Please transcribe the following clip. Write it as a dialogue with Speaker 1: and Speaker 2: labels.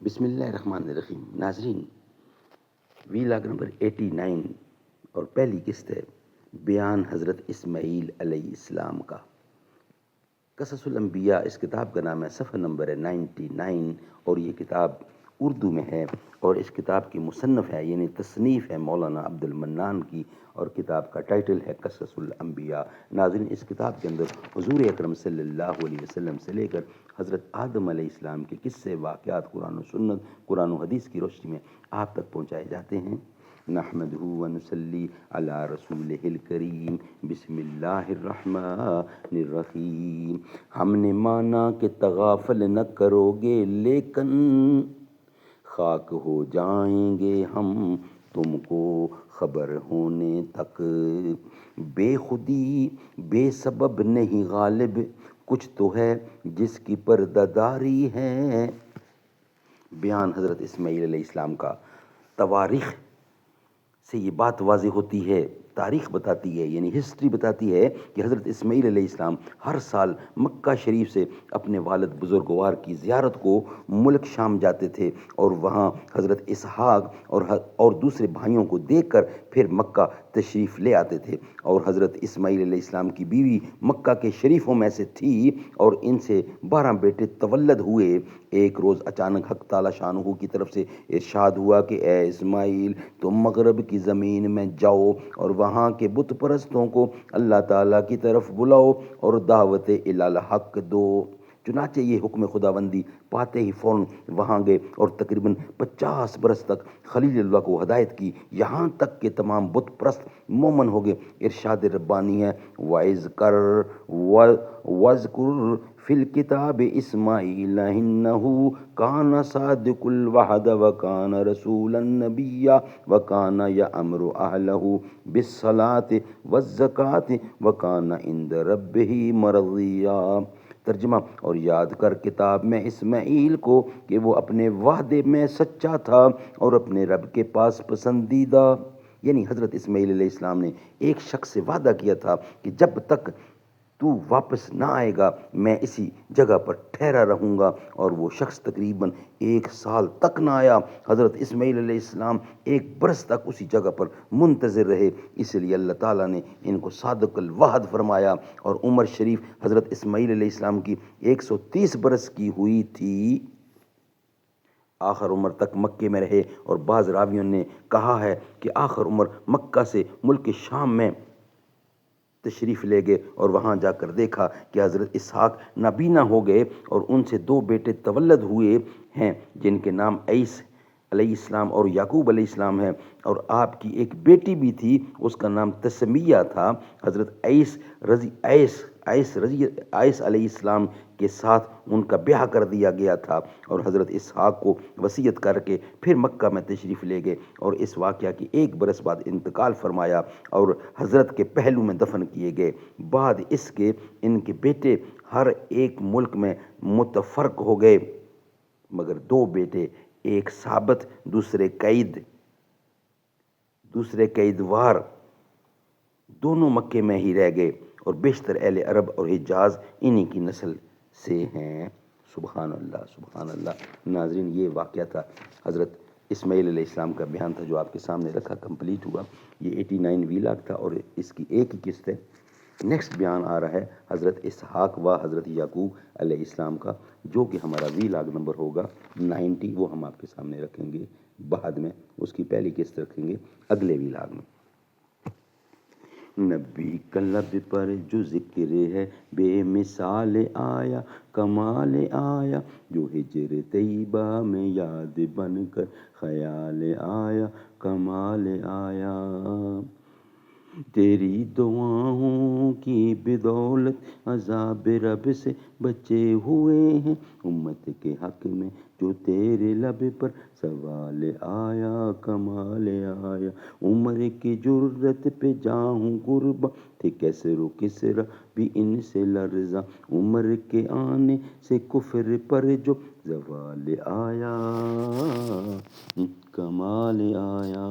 Speaker 1: بسم اللہ الرحمن الرحیم. ناظرین، ویلاگ نمبر 89 اور پہلی قسط ہے بیان حضرت اسماعیل علیہ السلام کا. قصص الانبیاء اس کتاب کا نام ہے، صفحہ نمبر ہے 99، اور یہ کتاب اردو میں ہے اور اس کتاب کی مصنف ہے یعنی تصنیف ہے مولانا عبد المنان کی، اور کتاب کا ٹائٹل ہے قصص الانبیاء. ناظرین، اس کتاب کے اندر حضور اکرم صلی اللہ علیہ وسلم سے لے کر حضرت آدم علیہ السلام کے قصے واقعات قرآن و سنت، قرآن و حدیث کی روشنی میں آپ تک پہنچائے جاتے ہیں. نحمدہ ونصلی علی رسولہ الکریم. بسم اللہ الرحمن الرحیم. ہم نے مانا کہ تغافل نہ کرو گے، لیکن خاک ہو جائیں گے ہم تم کو خبر ہونے تک. بے خودی بے سبب نہیں غالب، کچھ تو ہے جس کی پردہ داری ہے. بیان حضرت اسماعیل علیہ السلام کا. تواریخ سے یہ بات واضح ہوتی ہے، تاریخ بتاتی ہے یعنی ہسٹری بتاتی ہے کہ حضرت اسماعیل علیہ السلام ہر سال مکہ شریف سے اپنے والد بزرگوار کی زیارت کو ملک شام جاتے تھے، اور وہاں حضرت اسحاق اور دوسرے بھائیوں کو دیکھ کر پھر مکہ تشریف لے آتے تھے. اور حضرت اسماعیل علیہ السلام کی بیوی مکہ کے شریفوں میں سے تھی، اور ان سے 12 بیٹے تولد ہوئے. ایک روز اچانک حق تعالی شانہ کی طرف سے ارشاد ہوا کہ اے اسماعیل، تم مغرب کی زمین میں جاؤ اور وہاں کے بت پرستوں کو اللہ تعالیٰ کی طرف بلاؤ اور دعوت الی الحق دو. چنانچہ یہ حکم خداوندی پاتے ہی فوراً وہاں گئے اور تقریباً 50 برس تک خلیل اللہ کو ہدایت کی، یہاں تک کہ تمام بت پرست مومن ہو گئے. ارشاد ربانی ہے، وَاذْكُرْ فِي الْكِتَابِ إِسْمَاعِيلَ إِنَّهُ كَانَ صَادِقَ الْوَعْدِ وَكَانَ رَسُولًا نَبِيًّا وَكَانَ يَأْمُرُ أَهْلَهُ بِالصَّلَاةِ وَالزَّكَاةِ وَكَانَ عِندَ رَبِّهِ مَرْضِيًّا. ترجمہ: اور یاد کر کتاب میں اسماعیل کو کہ وہ اپنے وعدے میں سچا تھا اور اپنے رب کے پاس پسندیدہ. یعنی حضرت اسماعیل علیہ السلام نے ایک شخص سے وعدہ کیا تھا کہ جب تک تو واپس نہ آئے گا میں اسی جگہ پر ٹھہرا رہوں گا، اور وہ شخص تقریباً 1 سال تک نہ آیا. حضرت اسماعیل علیہ السلام 1 برس تک اسی جگہ پر منتظر رہے، اس لیے اللہ تعالیٰ نے ان کو صادق الوعد فرمایا. اور عمر شریف حضرت اسماعیل علیہ السلام کی 130 برس کی ہوئی تھی. آخر عمر تک مکے میں رہے، اور بعض راویوں نے کہا ہے کہ آخر عمر مکہ سے ملک شام میں تشریف لے گئے، اور وہاں جا کر دیکھا کہ حضرت اسحاق نابینا ہو گئے اور ان سے 2 بیٹے تولد ہوئے ہیں جن کے نام عیس علیہ السلام اور یعقوب علیہ السلام ہے، اور آپ کی ایک بیٹی بھی تھی، اس کا نام تسمیہ تھا. حضرت عیس علیہ السلام کے ساتھ ان کا بیاہ کر دیا گیا تھا، اور حضرت اسحاق کو وصیت کر کے پھر مکہ میں تشریف لے گئے اور اس واقعہ کی 1 برس بعد انتقال فرمایا اور حضرت کے پہلو میں دفن کیے گئے. بعد اس کے ان کے بیٹے ہر ایک ملک میں متفرق ہو گئے، مگر 2 بیٹے، ایک ثابت دوسرے قید وار، دونوں مکے میں ہی رہ گئے، اور بیشتر اہل عرب اور حجاز انہی کی نسل سے ہیں. سبحان اللہ، سبحان اللہ. ناظرین، یہ واقعہ تھا حضرت اسماعیل علیہ السلام کا بیان تھا جو آپ کے سامنے رکھا، کمپلیٹ ہوا. یہ 89 ویلاگ تھا اور اس کی ایک ہی قسط ہے. نیکسٹ بیان آ رہا ہے حضرت اسحاق و حضرت یعقوب علیہ السلام کا، جو کہ ہمارا ویلاگ نمبر ہوگا 90. وہ ہم آپ کے سامنے رکھیں گے بعد میں، اس کی پہلی قسط رکھیں گے اگلے ویلاگ میں. نبی کا لب پر جو ذکر ہے بے مثال آیا، کمال آیا، جو ہجر طیبہ میں یاد بن کر خیال آیا، کمال آیا. تیری دعاؤں کی بدولت عذاب رب سے بچے ہوئے ہیں، امت کے حق میں جو تیرے لب پر سوال آیا، کمال آیا. عمر کی جرت پہ جاؤں قرباں، تھے کیسر و کسریٰ بھی ان سے لرزاں، عمر کے آنے سے کفر پر جو زوال آیا، کمال آیا.